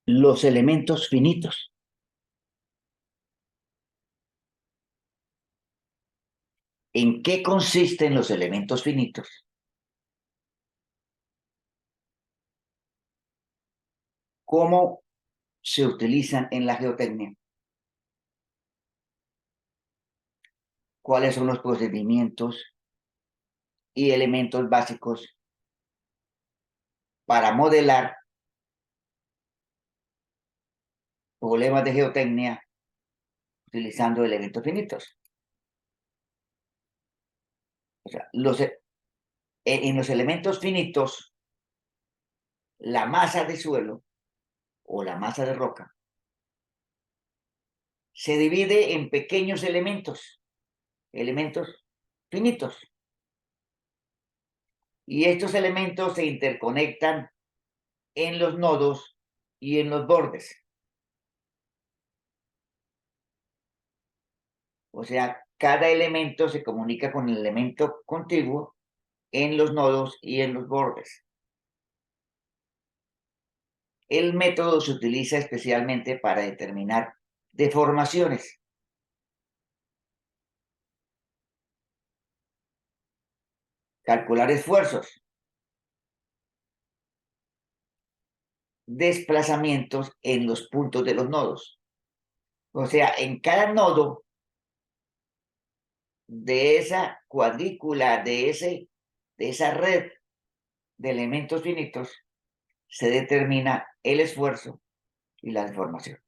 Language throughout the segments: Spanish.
los elementos finitos. ¿En qué consisten los elementos finitos? ¿Cómo se utilizan en la geotecnia? ¿Cuáles son los procedimientos y elementos básicos para modelar problemas de geotecnia utilizando elementos finitos? O sea, en los elementos finitos, la masa de suelo o la masa de roca se divide en pequeños elementos finitos. Y estos elementos se interconectan en los nodos y en los bordes. O sea, cada elemento se comunica con el elemento contiguo en los nodos y en los bordes. El método se utiliza especialmente para determinar deformaciones. Calcular esfuerzos, desplazamientos en los puntos de los nodos. O sea, en cada nodo de esa cuadrícula, de esa red de elementos finitos, se determina el esfuerzo y la deformación.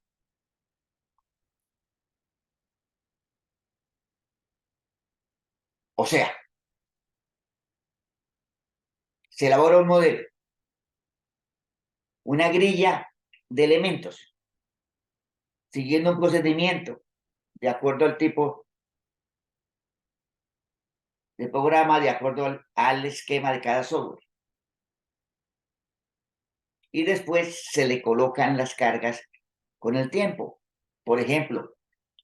O sea, se elabora un modelo, una grilla de elementos, siguiendo un procedimiento de acuerdo al tipo de programa, de acuerdo al esquema de cada software. Y después se le colocan las cargas con el tiempo. Por ejemplo,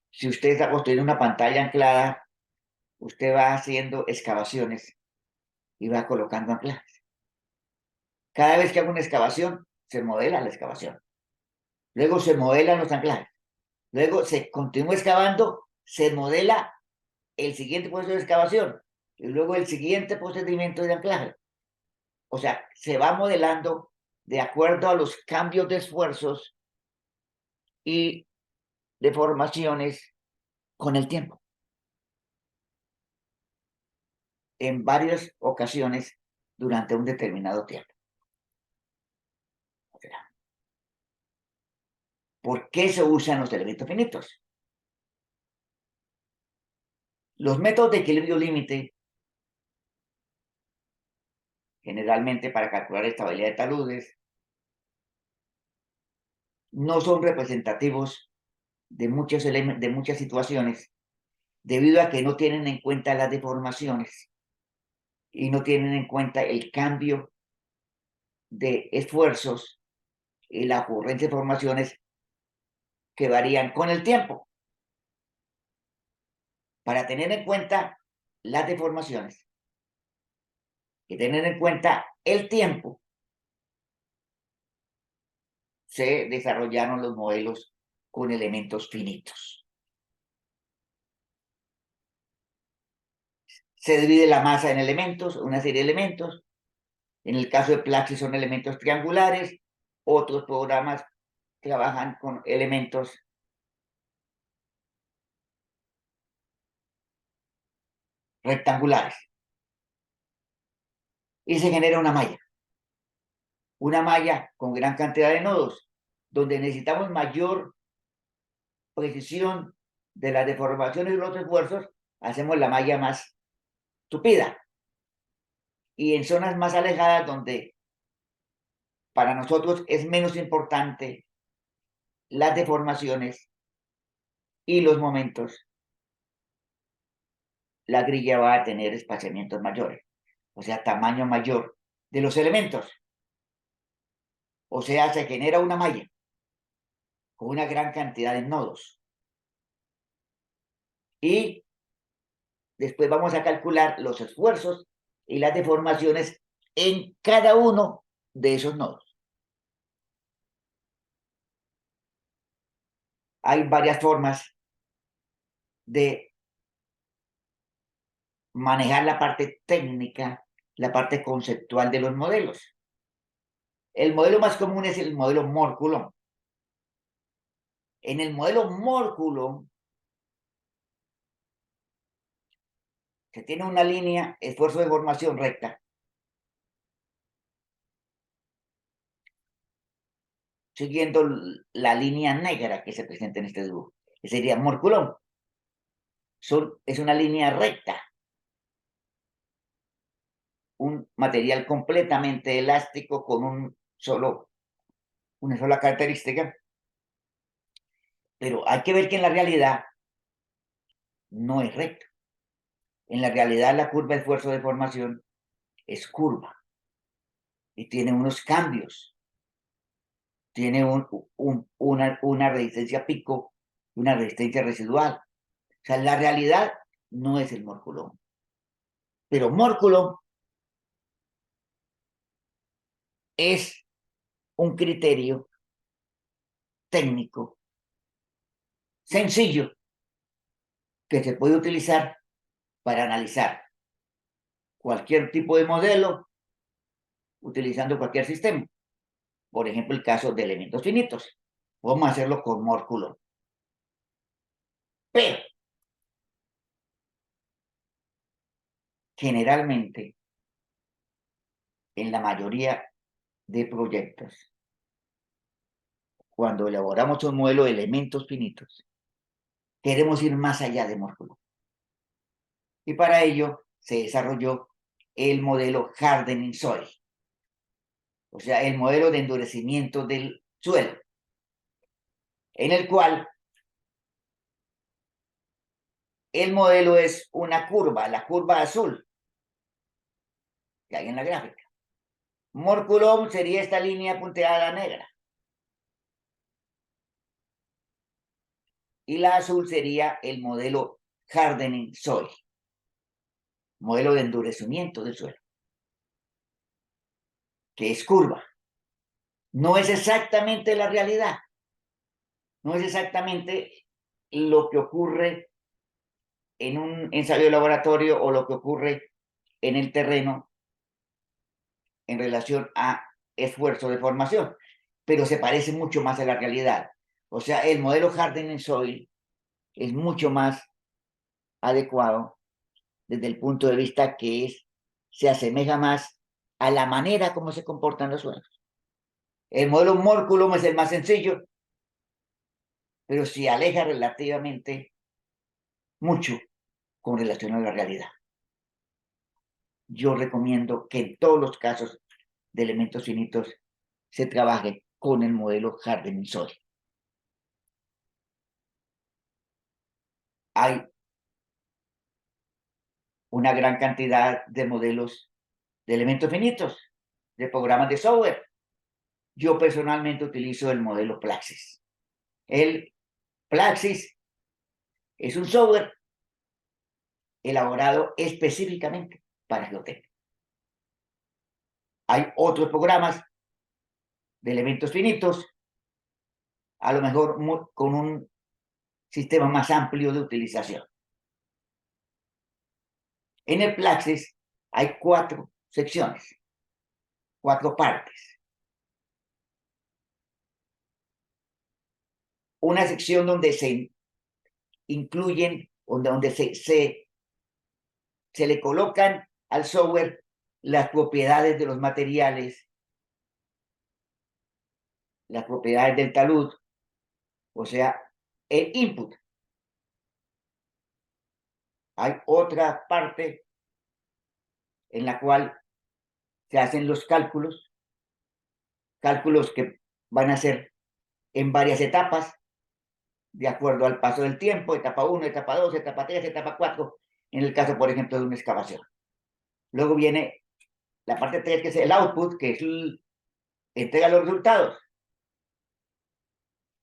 si usted está construyendo una pantalla anclada, usted va haciendo excavaciones y va colocando anclajes. Cada vez que haga una excavación, se modela la excavación. Luego se modelan los anclajes. Luego se continúa excavando, se modela el siguiente proceso de excavación y luego el siguiente procedimiento de anclaje. O sea, se va modelando de acuerdo a los cambios de esfuerzos y deformaciones con el tiempo. En varias ocasiones durante un determinado tiempo. O sea, ¿por qué se usan los elementos finitos? Los métodos de equilibrio límite, generalmente para calcular estabilidad de taludes, no son representativos de muchas situaciones debido a que no tienen en cuenta las deformaciones y no tienen en cuenta el cambio de esfuerzos y la ocurrencia de formaciones que varían con el tiempo. Para tener en cuenta las deformaciones y tener en cuenta el tiempo, se desarrollaron los modelos con elementos finitos. Se divide la masa en elementos, una serie de elementos. En el caso de Plaxis son elementos triangulares. Otros programas trabajan con elementos rectangulares. Y se genera una malla con gran cantidad de nodos, donde necesitamos mayor precisión de las deformaciones y los esfuerzos, hacemos la malla más tupida. Y en zonas más alejadas donde para nosotros es menos importante las deformaciones y los momentos, la grilla va a tener espaciamientos mayores, o sea, tamaño mayor de los elementos. O sea, se genera una malla con una gran cantidad de nodos. Y después vamos a calcular los esfuerzos y las deformaciones en cada uno de esos nodos. hay varias formas de manejar la parte técnica, la parte conceptual de los modelos. El modelo más común es el modelo Moore-Coulomb. En el modelo Moore-Coulomb se tiene una línea esfuerzo de formación recta, siguiendo la línea negra que se presenta en este dibujo, que sería Moore-Coulomb. Es una línea recta, un material completamente elástico con una sola característica, pero hay que ver que en la realidad no es recta. En la realidad la curva de esfuerzo de formación es curva y tiene unos cambios, tiene una resistencia pico y una resistencia residual. O sea, la realidad no es el Moore-Coulomb. Pero Moore-Coulomb es un criterio técnico sencillo que se puede utilizar para analizar cualquier tipo de modelo utilizando cualquier sistema. Por ejemplo, el caso de elementos finitos. Vamos a hacerlo con Moore-Coulomb. Pero generalmente, en la mayoría de proyectos, cuando elaboramos un modelo de elementos finitos, queremos ir más allá de Moore-Coulomb. Y para ello se desarrolló el modelo Hardening Soil, o sea, el modelo de endurecimiento del suelo, en el cual el modelo es una curva, la curva azul que hay en la gráfica. Moore-Coulomb sería esta línea punteada negra. Y la azul sería el modelo Hardening Soil, modelo de endurecimiento del suelo, que es curva. No es exactamente la realidad, no es exactamente lo que ocurre en un ensayo de laboratorio o lo que ocurre en el terreno en relación a esfuerzo de formación, pero se parece mucho más a la realidad. O sea, el modelo Hardening Soil es mucho más adecuado desde el punto de vista que se asemeja más a la manera como se comportan los suelos. El modelo Moore-Coulomb es el más sencillo, pero se aleja relativamente mucho con relación a la realidad. Yo recomiendo que en todos los casos de elementos finitos se trabaje con el modelo Hardening Soil. Hay una gran cantidad de modelos de elementos finitos, de programas de software. Yo personalmente utilizo el modelo Plaxis. El Plaxis es un software elaborado específicamente para geotecnia. Hay otros programas de elementos finitos, a lo mejor con un sistema más amplio de utilización. En el Plaxis hay 4 secciones, 4 partes. Una sección donde se incluyen, donde se le colocan al software las propiedades de los materiales, las propiedades del talud, o sea, el input. Hay otra parte en la cual se hacen los cálculos que van a ser en varias etapas, de acuerdo al paso del tiempo, etapa 1, etapa 2, etapa 3, etapa 4, en el caso, por ejemplo, de una excavación. Luego viene la parte 3, que es el output, que es entrega los resultados.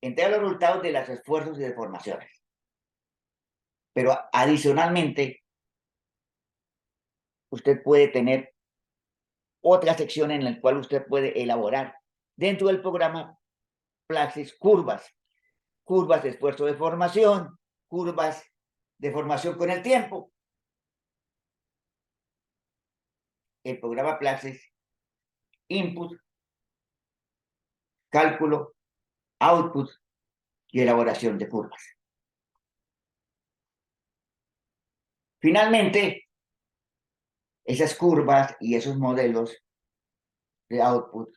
Entrega los resultados de los esfuerzos y deformaciones. Pero adicionalmente, usted puede tener otra sección en la cual usted puede elaborar dentro del programa Plaxis curvas curvas de esfuerzo de formación, curvas de formación con el tiempo. El programa Plaxis, input, cálculo, output y elaboración de curvas. Finalmente, esas curvas y esos modelos de output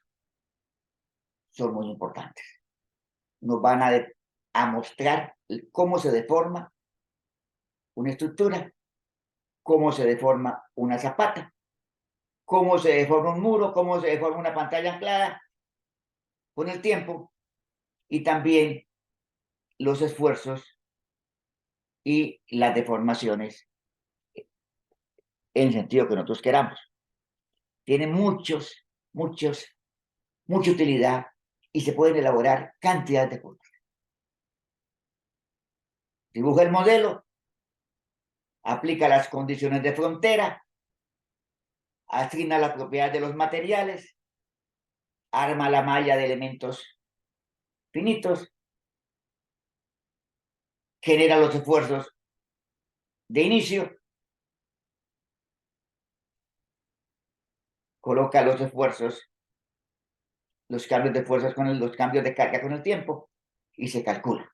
son muy importantes. Nos van a mostrar cómo se deforma una estructura, cómo se deforma una zapata, cómo se deforma un muro, cómo se deforma una pantalla anclada con el tiempo, y también los esfuerzos y las deformaciones en el sentido que nosotros queramos. Tiene mucha utilidad y se pueden elaborar cantidad de curvas. Dibuja el modelo, aplica las condiciones de frontera, asigna las propiedades de los materiales, arma la malla de elementos finitos, genera los esfuerzos de inicio, coloca los esfuerzos, los cambios de fuerzas con los cambios de carga con el tiempo y se calcula.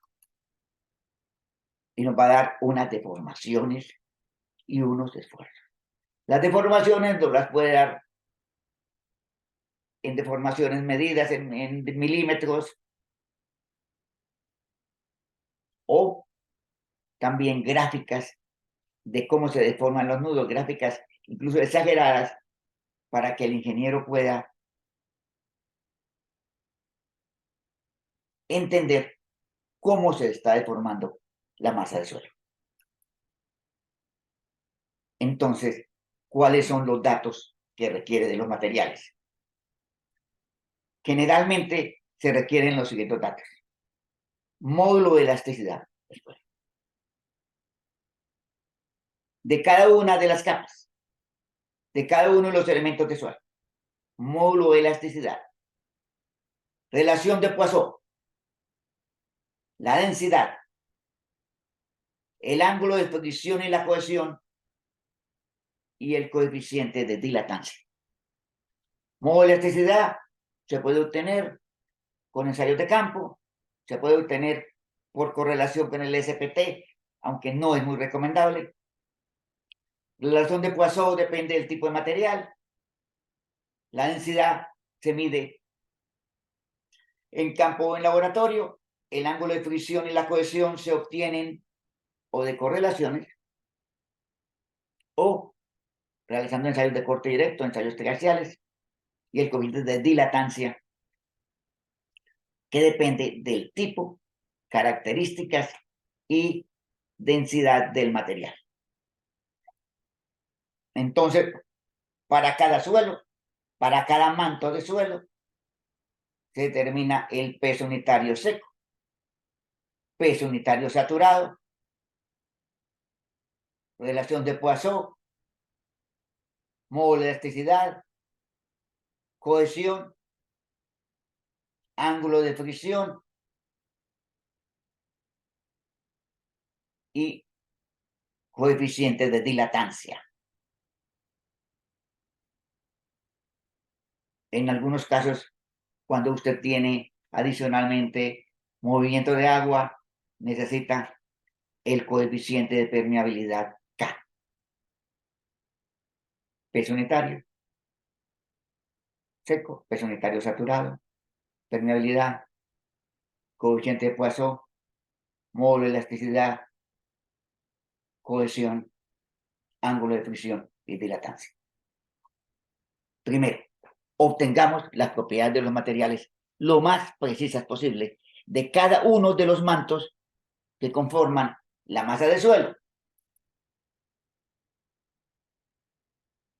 Y nos va a dar unas deformaciones y unos esfuerzos. Las deformaciones nos las puede dar en deformaciones medidas en milímetros o también gráficas de cómo se deforman los nudos, gráficas incluso exageradas para que el ingeniero pueda entender cómo se está deformando la masa del suelo. Entonces, ¿cuáles son los datos que requiere de los materiales? Generalmente se requieren los siguientes datos. Módulo de elasticidad de cada una de las capas, de cada uno de los elementos de suelo. Módulo de elasticidad. Relación de Poisson. La densidad. El ángulo de exposición y la cohesión y el coeficiente de dilatancia. Módulo de elasticidad se puede obtener con ensayos de campo, se puede obtener por correlación con el SPT, aunque no es muy recomendable. La relación de Poisson depende del tipo de material. La densidad se mide en campo o en laboratorio. El ángulo de fricción y la cohesión se obtienen o de correlaciones o realizando ensayos de corte directo, ensayos terciales, y el coeficiente de dilatancia, que depende del tipo, características y densidad del material. Entonces, para cada suelo, para cada manto de suelo, se determina el peso unitario seco, peso unitario saturado, relación de Poisson, módulo de elasticidad, cohesión, ángulo de fricción y coeficiente de dilatancia. En algunos casos, cuando usted tiene adicionalmente movimiento de agua, necesita el coeficiente de permeabilidad K. Peso unitario seco, peso unitario saturado, permeabilidad, coeficiente de Poisson, módulo de elasticidad, cohesión, ángulo de fricción y dilatancia. Primero, obtengamos las propiedades de los materiales lo más precisas posible de cada uno de los mantos que conforman la masa del suelo.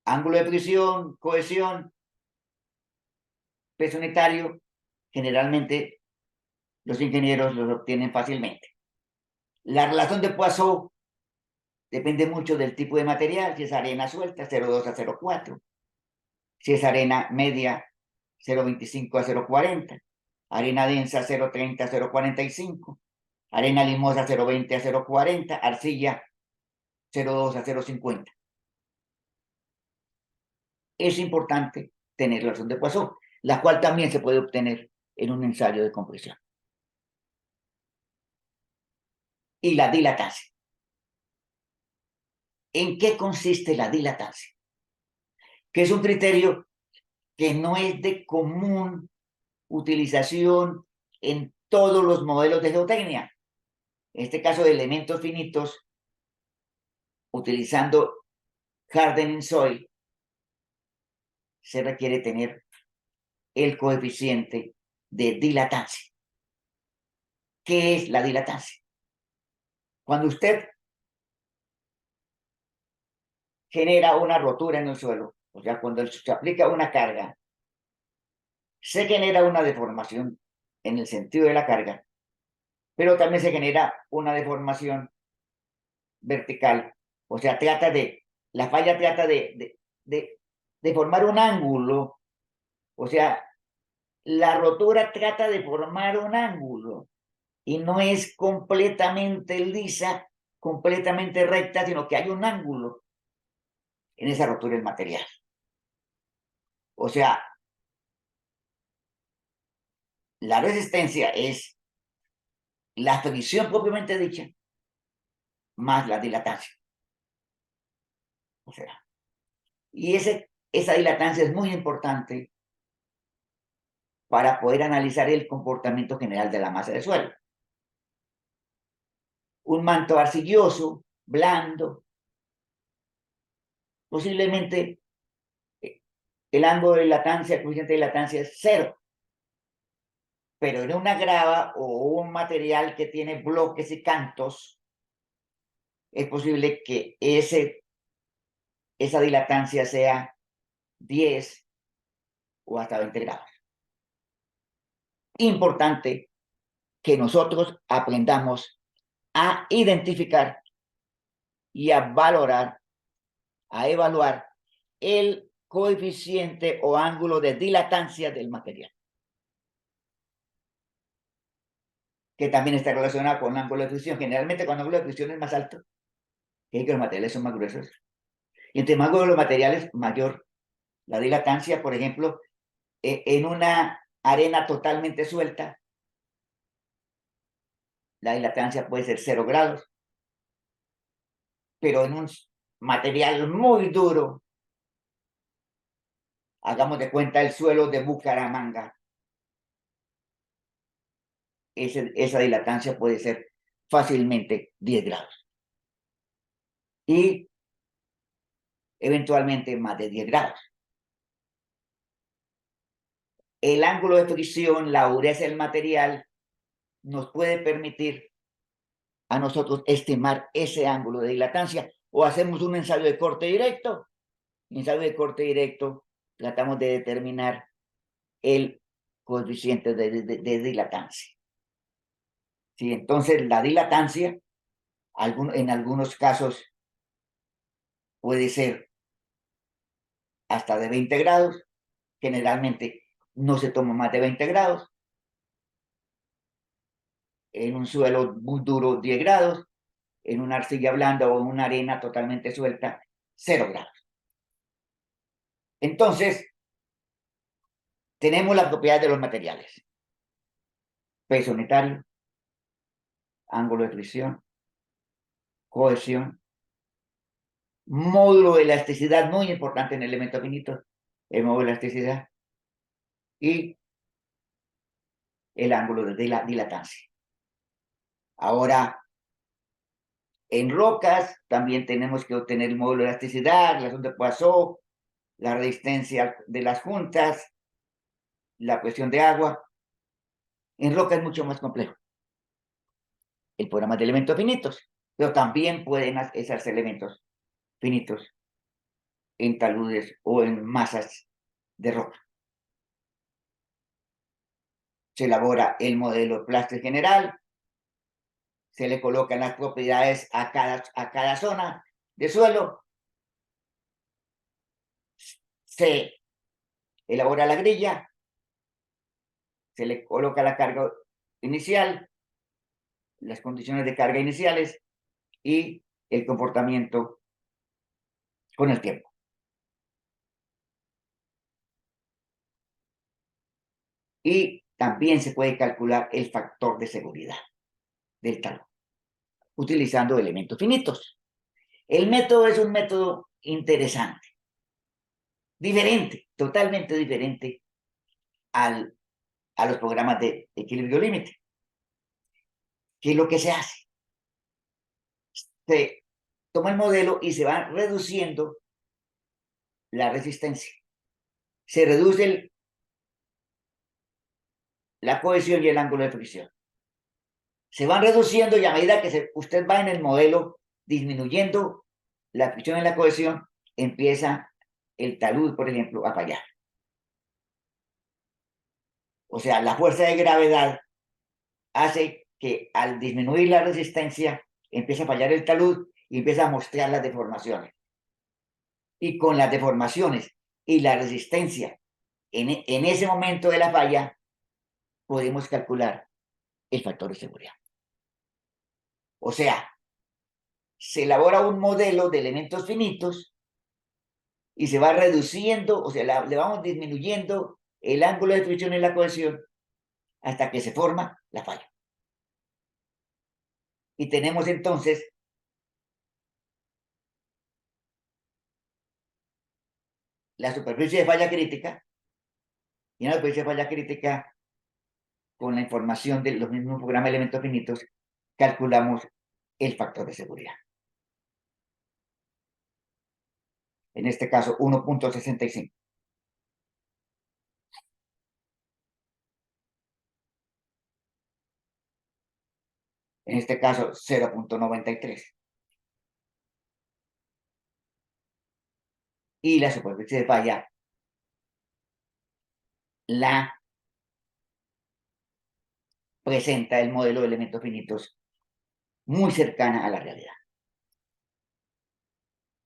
Ángulo de fricción, cohesión, peso unitario, generalmente los ingenieros los obtienen fácilmente. La relación de Poisson depende mucho del tipo de material, si es arena suelta, 0,2 a 0,4, si es arena media, 0,25 a 0,40, arena densa, 0,30 a 0,45, arena limosa 0,20 a 0,40, arcilla 0,2 a 0,50. Es importante tener la razón de Poisson, la cual también se puede obtener en un ensayo de compresión. Y la dilatancia. ¿En qué consiste la dilatancia? Que es un criterio que no es de común utilización en todos los modelos de geotecnia. En este caso de elementos finitos, utilizando hardening soil, se requiere tener el coeficiente de dilatancia. ¿Qué es la dilatancia? Cuando usted genera una rotura en el suelo, o sea, cuando se aplica una carga, se genera una deformación en el sentido de la carga, pero también se genera una deformación vertical, o sea, la falla trata de formar un ángulo, o sea, la rotura trata de formar un ángulo y no es completamente lisa, completamente recta, sino que hay un ángulo en esa rotura del material. O sea, la resistencia es la fricción propiamente dicha más la dilatancia. O sea, y esa dilatancia es muy importante para poder analizar el comportamiento general de la masa del suelo. Un manto arcilloso, blando, posiblemente el ángulo de dilatancia, el coeficiente de dilatancia es cero. Pero en una grava o un material que tiene bloques y cantos, es posible que esa dilatancia sea 10 o hasta 20 grados. Importante que nosotros aprendamos a identificar y a valorar, a evaluar el coeficiente o ángulo de dilatancia del material, que también está relacionado con el ángulo de fricción. Generalmente cuando el ángulo de fricción es más alto, es que los materiales son más gruesos. Y entre más gruesos los materiales, mayor la dilatancia. Por ejemplo, en una arena totalmente suelta, la dilatancia puede ser 0 grados, pero en un material muy duro, hagamos de cuenta el suelo de Bucaramanga, esa dilatancia puede ser fácilmente 10 grados y eventualmente más de 10 grados. El ángulo de fricción, la dureza del material, nos puede permitir a nosotros estimar ese ángulo de dilatancia, o hacemos un ensayo de corte directo. Ensayo de corte directo, tratamos de determinar el coeficiente de dilatancia. ¿Sí? Entonces, la dilatancia, en algunos casos, puede ser hasta de 20 grados. Generalmente no se toma más de 20 grados. En un suelo muy duro, 10 grados. En una arcilla blanda o en una arena totalmente suelta, 0 grados. Entonces, tenemos las propiedades de los materiales: peso unitario, ángulo de fricción, cohesión, módulo de elasticidad, muy importante en elementos finitos, el módulo de elasticidad, y el ángulo de dilatancia. Ahora, en rocas también tenemos que obtener el módulo de elasticidad, la relación de Poisson, la resistencia de las juntas, la presión de agua. En roca es mucho más complejo el programa de elementos finitos, pero también pueden hacerse elementos finitos en taludes o en masas de roca. Se elabora el modelo Plaster general, se le colocan las propiedades a cada zona de suelo, se elabora la grilla, se le coloca la carga inicial, las condiciones de carga iniciales y el comportamiento con el tiempo. Y también se puede calcular el factor de seguridad del talón, utilizando elementos finitos. El método es un método interesante, diferente, totalmente diferente a los programas de equilibrio límite. ¿Qué es lo que se hace? Se toma el modelo y se va reduciendo la resistencia. Se reduce la cohesión y el ángulo de fricción. Se van reduciendo y a medida que usted va en el modelo disminuyendo la fricción y la cohesión, empieza el talud, por ejemplo, a fallar. O sea, la fuerza de gravedad hace que al disminuir la resistencia empieza a fallar el talud y empieza a mostrar las deformaciones. Y con las deformaciones y la resistencia en ese momento de la falla, podemos calcular el factor de seguridad. O sea, se elabora un modelo de elementos finitos y se va reduciendo, o sea, le vamos disminuyendo el ángulo de fricción y la cohesión hasta que se forma la falla. Y tenemos entonces la superficie de falla crítica, y en la superficie de falla crítica, con la información de los mismos programas de elementos finitos, calculamos el factor de seguridad. En este caso, 1.65. En este caso, 0.93. Y la superficie de falla la presenta el modelo de elementos finitos muy cercana a la realidad.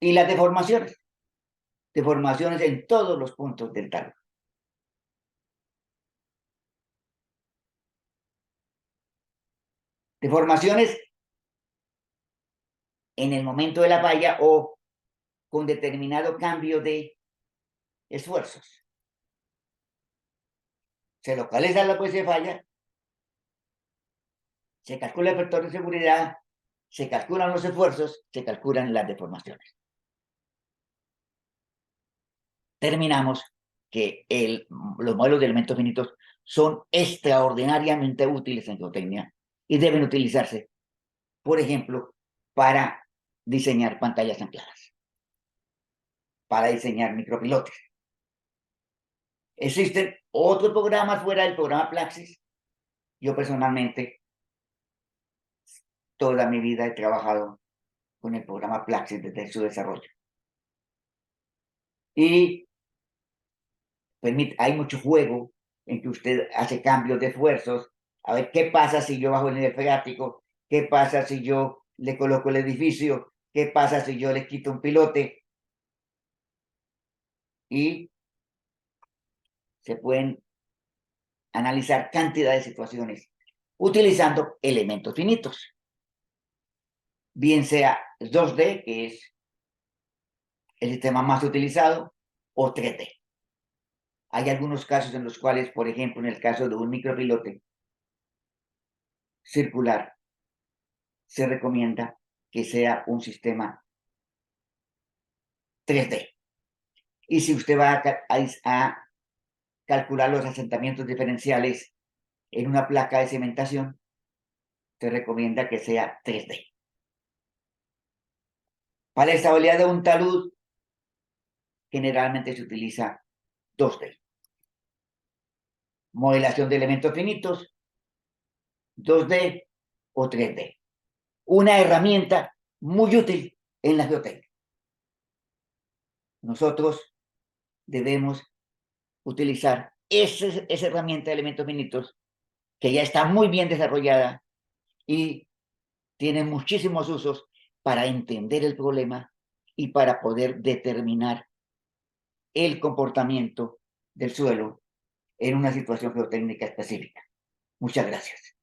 Y las deformaciones en todos los puntos del talón. Deformaciones en el momento de la falla o con determinado cambio de esfuerzos. Se localiza la posición de falla, se calcula el factor de seguridad, se calculan los esfuerzos, se calculan las deformaciones. Terminamos que los modelos de elementos finitos son extraordinariamente útiles en geotecnia y deben utilizarse, por ejemplo, para diseñar pantallas ancladas, para diseñar micropilotes. Existen otros programas fuera del programa Plaxis. Yo personalmente toda mi vida he trabajado con el programa Plaxis desde su desarrollo. Y hay mucho juego en que usted hace cambios de esfuerzos. A ver, ¿qué pasa si yo bajo el nivel freático? ¿Qué pasa si yo le coloco el edificio? ¿Qué pasa si yo le quito un pilote? Y se pueden analizar cantidad de situaciones utilizando elementos finitos. Bien sea 2D, que es el sistema más utilizado, o 3D. Hay algunos casos en los cuales, por ejemplo, en el caso de un micropilote circular, se recomienda que sea un sistema 3D. Y si usted va a calcular los asentamientos diferenciales en una placa de cementación, se recomienda que sea 3D. Para la estabilidad de un talud, generalmente se utiliza 2D. Modelación de elementos finitos, 2D o 3D. Una herramienta muy útil en la geotecnia. Nosotros debemos utilizar esa herramienta de elementos finitos que ya está muy bien desarrollada y tiene muchísimos usos para entender el problema y para poder determinar el comportamiento del suelo en una situación geotécnica específica. Muchas gracias.